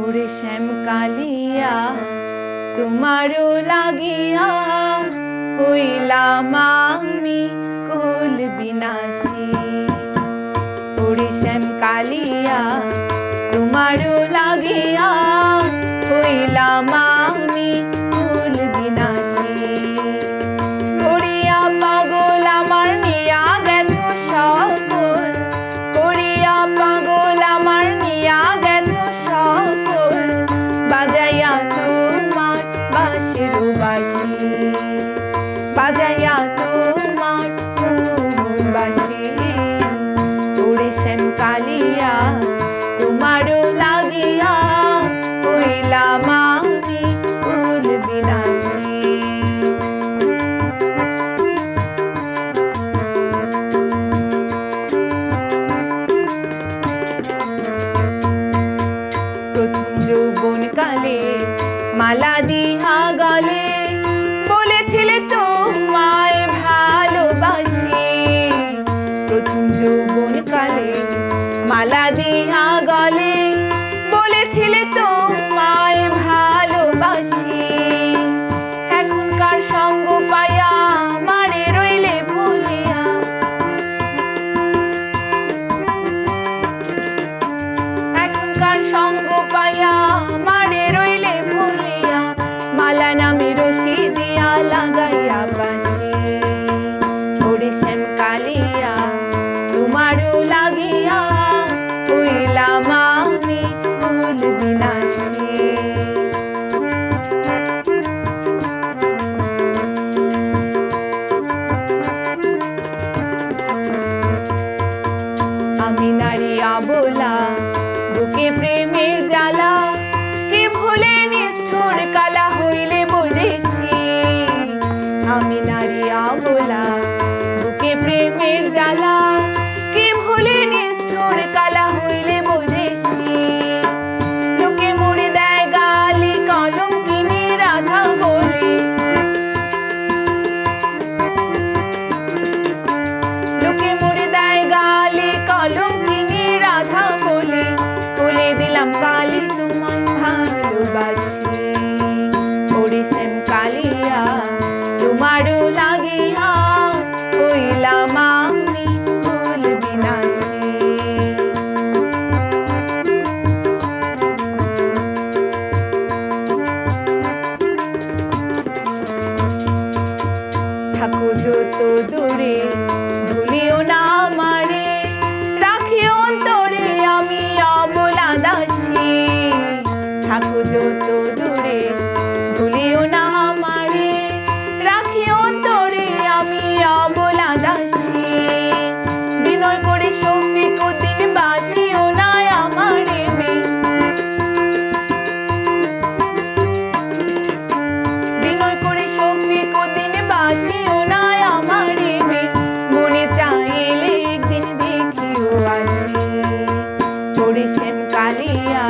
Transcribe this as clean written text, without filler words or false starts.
ওরে শ্যাম কালিয়া তোমারও লাগিয়া হইলাম আমি কুল বিনাশী। ওরে শ্যাম কালিয়া তোমারও লাগিয়া হইলাম আমি কুল বিনাশী। করিয়া পাগল আমার নিয়া গেছো সকল, করিয়া পাগল আমার নিয়া গেছো সকল, বাজাইয়া তোমার বাঁশির বাঁশি, বাজাইয়া তোমার বাঁশি। ওরে শ্যাম কালিয়া তোমারও লাগিয়া হইলাম আমি কুল বিনাশী। প্রথম যৌবন কালে মালা দিয়া গলে বলেছিলে তোমায় ভালোবাসি। প্রথম যৌবন কালে মালা দিয়া গলে বলেছিলে তোমায় ভালোবাসি। এখনকার সঙ্গ পাইয়া মারে রইলে ভুলিয়া, এখনকার সঙ্গ পাইয়া মারে রইলে ভুলিয়া, মালা নামে রশি দিয়া লাগাইয়া বাঁশি। ওরে শ্যাম কালিয়া তোমারও লাগিয়া হইলাম আমি কুল বিনাশী। আমি নারী আবোলা বুকে প্রেমের জ্বালা, কে ভুলে নিষ্ঠুর কালা হইলে বৈদেশী। আমি নারী আবোলা বুকে প্রেমের জ্বালা, কে ভুলে নিষ্ঠুর কালা হইলে বৈদেশী। লোকে মুড়ে দেয় গালি কলঙ্কিনী রাধা বলে, লোকে মুড়ে দেয় গালি কলঙ্কিনী রাধা বলে, বলে দিলাম কালি তোমায় ভালোবাসি। ওরে শ্যাম কালিয়া তোমারও লাগিয়া হইলাম আমি কুল বিনাশী। থাকো যত দূরে ভুলিও না আমারে, রাখিও অন্তরে আমি অবলা দাসী। থাকো যত দূরে ভুলিও না আমারে, রাখিও অন্তরে আমি অবলা দাসী। বিনয় করে শফিক উদ্দিন বাসিও না আমারে মে, বিনয় করে শফিক উদ্দিন বাসিও না আমারে মে, মনে চাইলে একদিন দেখিও আসি। ওরে শ্যাম কালিয়া